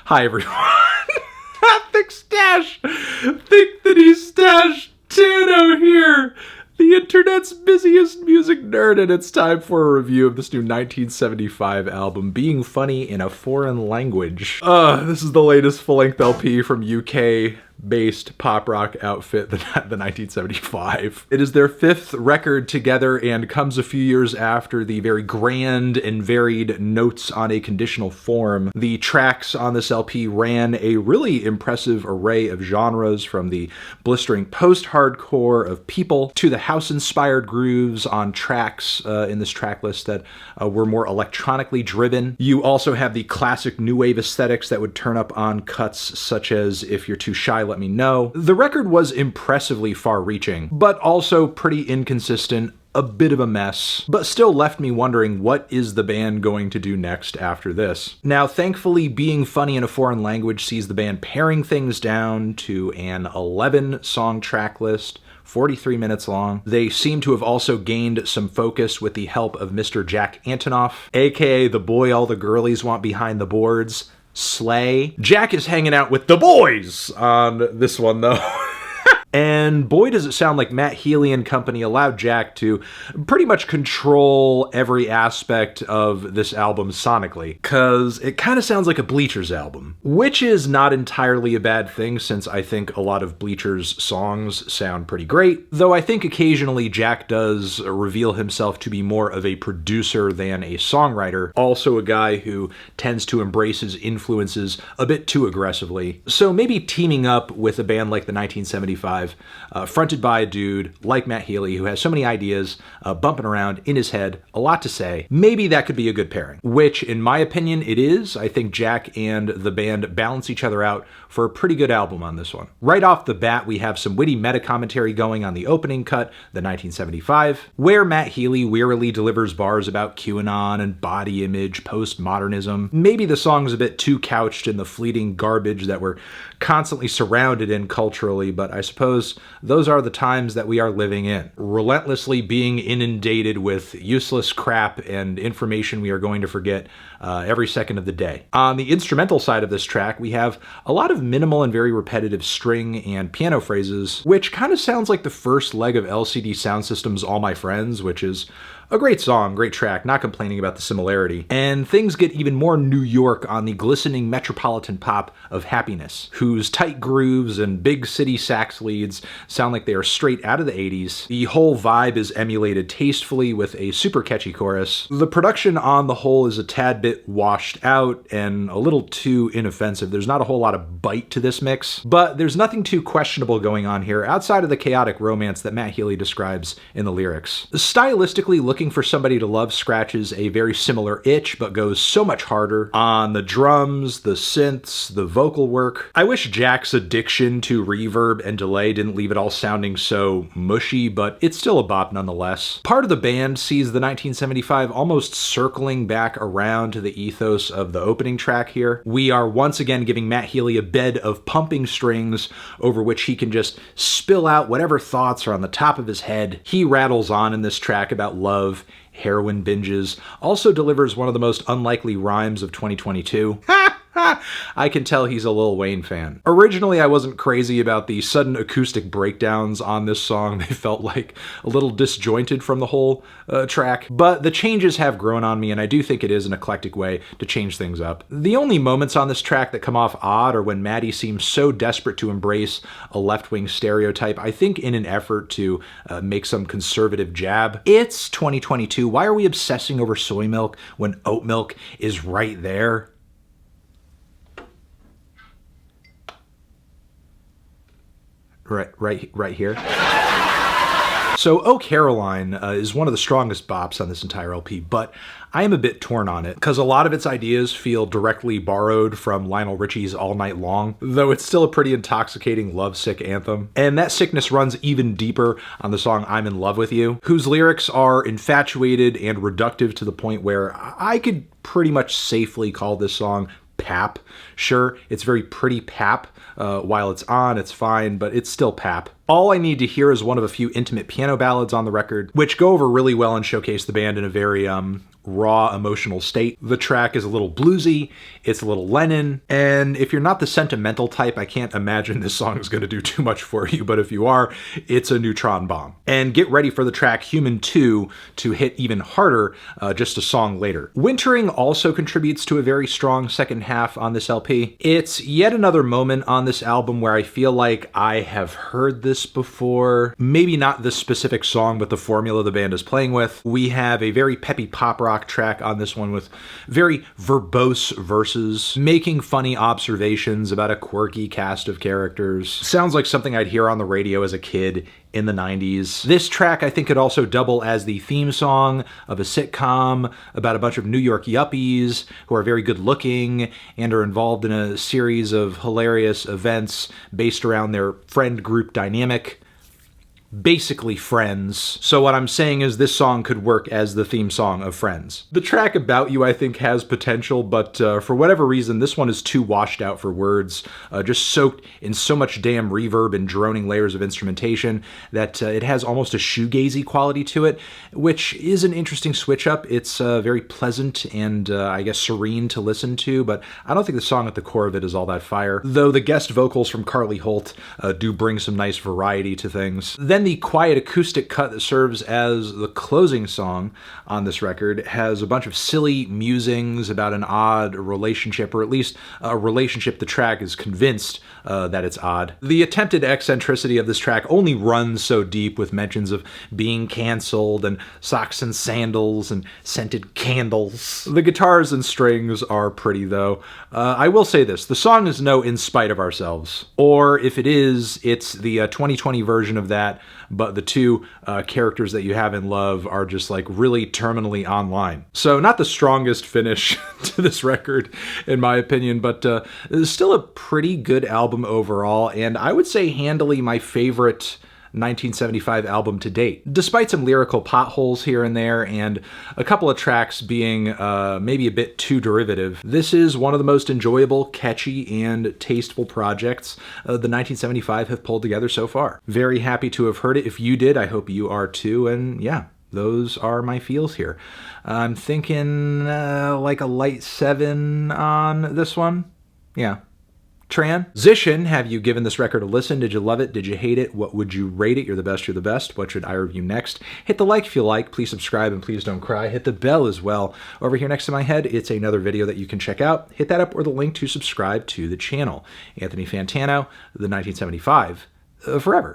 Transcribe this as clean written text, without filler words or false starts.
Hi, everyone. Thick stash. Think that he stashed Tano here. The internet's busiest music nerd, and it's time for a review of this new 1975 album, Being Funny in a Foreign Language. This is the latest full-length LP from UK-based pop rock outfit, the 1975. It is their fifth record together and comes a few years after the very grand and varied Notes on a Conditional Form. The tracks on this LP ran a really impressive array of genres, from the blistering post-hardcore of People to the house-inspired grooves on tracks in this track list that were more electronically driven. You also have the classic new wave aesthetics that would turn up on cuts such as If You're Too Shy, Let Me Know. The record was impressively far-reaching, but also pretty inconsistent, a bit of a mess, but still left me wondering, what is the band going to do next after this? Now, thankfully, Being Funny in a Foreign Language sees the band paring things down to an 11-song track list, 43 minutes long. They seem to have also gained some focus with the help of Mr. Jack Antonoff, aka the boy all the girlies want behind the boards, Slay. Jack is hanging out with the boys on this one, though. And boy, does it sound like Matt Healy and company allowed Jack to pretty much control every aspect of this album sonically, because it kind of sounds like a Bleachers album, which is not entirely a bad thing, since I think a lot of Bleachers songs sound pretty great, though I think occasionally Jack does reveal himself to be more of a producer than a songwriter, also a guy who tends to embrace his influences a bit too aggressively. So maybe teaming up with a band like the 1975, fronted by a dude like Matt Healy who has so many ideas bumping around in his head, a lot to say, maybe that could be a good pairing. Which, in my opinion, it is. I think Jack and the band balance each other out for a pretty good album on this one. Right off the bat, we have some witty meta-commentary going on the opening cut, the 1975, where Matt Healy wearily delivers bars about QAnon and body image, postmodernism. Maybe the song's a bit too couched in the fleeting garbage that we're constantly surrounded in culturally, but I suppose those are the times that we are living in. Relentlessly being inundated with useless crap and information we are going to forget every second of the day. On the instrumental side of this track, we have a lot of minimal and very repetitive string and piano phrases, which kind of sounds like the first leg of LCD Soundsystem's All My Friends, which is a great song, great track, not complaining about the similarity. And things get even more New York on the glistening metropolitan pop of Happiness, whose tight grooves and big city sax leads sound like they are straight out of the 80s. The whole vibe is emulated tastefully with a super catchy chorus. The production on the whole is a tad bit washed out and a little too inoffensive. There's not a whole lot of bite to this mix, but there's nothing too questionable going on here outside of the chaotic romance that Matt Healy describes in the lyrics. Stylistically, Looking for Somebody to Love scratches a very similar itch, but goes so much harder on the drums, the synths, the vocal work. I wish Jack's addiction to reverb and delay didn't leave it all sounding so mushy, but it's still a bop nonetheless. Part of the band sees the 1975 almost circling back around to the ethos of the opening track here. We are once again giving Matt Healy a bed of pumping strings over which he can just spill out whatever thoughts are on the top of his head. He rattles on in this track about love, heroin binges, also delivers one of the most unlikely rhymes of 2022. I can tell he's a Lil Wayne fan. Originally, I wasn't crazy about the sudden acoustic breakdowns on this song. They felt like a little disjointed from the whole track, but the changes have grown on me, and I do think it is an eclectic way to change things up. The only moments on this track that come off odd are when Maddie seems so desperate to embrace a left-wing stereotype, I think in an effort to make some conservative jab. It's 2022. Why are we obsessing over soy milk when oat milk is right there? Right here. So Oh Caroline is one of the strongest bops on this entire LP, but I am a bit torn on it, because a lot of its ideas feel directly borrowed from Lionel Richie's All Night Long, though it's still a pretty intoxicating lovesick anthem. And that sickness runs even deeper on the song I'm in Love with You, whose lyrics are infatuated and reductive to the point where I could pretty much safely call this song pap. Sure, it's very pretty pap. While it's on, it's fine, but it's still pap. All I Need to Hear is one of a few intimate piano ballads on the record, which go over really well and showcase the band in a very raw emotional state. The track is a little bluesy, it's a little Lennon, and if you're not the sentimental type, I can't imagine this song is going to do too much for you, but if you are, it's a neutron bomb. And get ready for the track Human 2 to hit even harder just a song later. Wintering also contributes to a very strong second half on this LP. It's yet another moment on this album where I feel like I have heard this before. Maybe not this specific song, but the formula the band is playing with. We have a very peppy pop rock track on this one with very verbose verses, making funny observations about a quirky cast of characters. Sounds like something I'd hear on the radio as a kid in the 90s. This track I think could also double as the theme song of a sitcom about a bunch of New York yuppies who are very good looking and are involved in a series of hilarious events based around their friend group dynamic. Basically Friends. So what I'm saying is this song could work as the theme song of Friends. The track About You I think has potential, but for whatever reason this one is too washed out for words, just soaked in so much damn reverb and droning layers of instrumentation that it has almost a shoegazy quality to it, which is an interesting switch up. It's very pleasant and I guess serene to listen to, but I don't think the song at the core of it is all that fire, though the guest vocals from Carly Holt do bring some nice variety to things. Then the quiet acoustic cut that serves as the closing song on this record has a bunch of silly musings about an odd relationship, or at least a relationship the track is convinced that it's odd. The attempted eccentricity of this track only runs so deep with mentions of being canceled and socks and sandals and scented candles. The guitars and strings are pretty though. I will say this, the song is no In Spite of Ourselves, or if it is, it's the 2020 version of that, but the two characters that you have in love are just like really terminally online. So not the strongest finish to this record in my opinion, but it's still a pretty good album overall, and I would say handily my favorite 1975 album to date. Despite some lyrical potholes here and there and a couple of tracks being maybe a bit too derivative, this is one of the most enjoyable, catchy, and tasteful projects the 1975 have pulled together so far. Very happy to have heard it. If you did, I hope you are too, and yeah, those are my feels here. I'm thinking like a light 7 on this one. Yeah. Transition, have you given this record a listen? Did you love it? Did you hate it? What would you rate it? You're the best, you're the best. What should I review next? Hit the like if you like. Please subscribe and please don't cry. Hit the bell as well. Over here next to my head, it's another video that you can check out. Hit that up or the link to subscribe to the channel. Anthony Fantano, the 1975, forever.